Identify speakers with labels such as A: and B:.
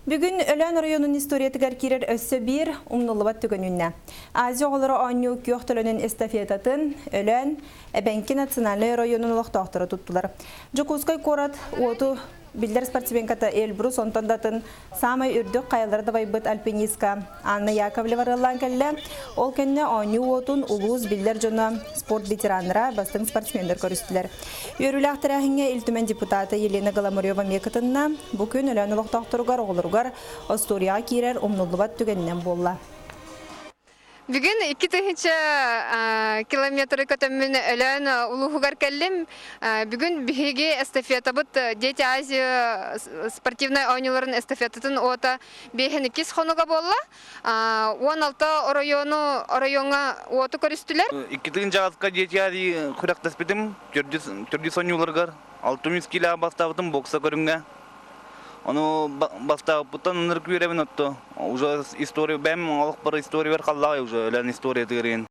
A: Бүгін Өлән районun историятыгар кирер өссө бир умнулубат түгөнүнне. Азия оғылары аню күйоқтылының эстафетатын Өлән Әбәнки национальный районun олықтақтыры туттылар. Жокускай корат оту билдер спортсменката Эльбрус онтандатын самай үрдік қайыларды байбыт альпинистка Анна Яковлева рылан кәлі. Ол кәнне аню отун улуыз билдер жона спорт ветераныра бастың спортсмендер көрістілер. Өрілі ақтырағыңа илтумен депутаты Елена Галамурева мекітінна бүкін Өлән олықтақтырығар оғылырғар Остория кирер умнулубат түгеннен болла.
B: Бүгін 2 километр көтөмін Өлән улуғығар кәлім. Бүгін бігі эстафета бұд Дети Азия спортивный ойныларын эстафетатын ота бейхін 2 қонуға болла. 16 районға оты көрістілер.
C: 2 жағатқа Дети Азия құрақтаспедім. Түрді ойныларғар 600 кило бастағытым бокса көрімге. Оно бастав путан нырквиревен отто. Уже история бэм алых бар история бар қаллай уже лен история деген.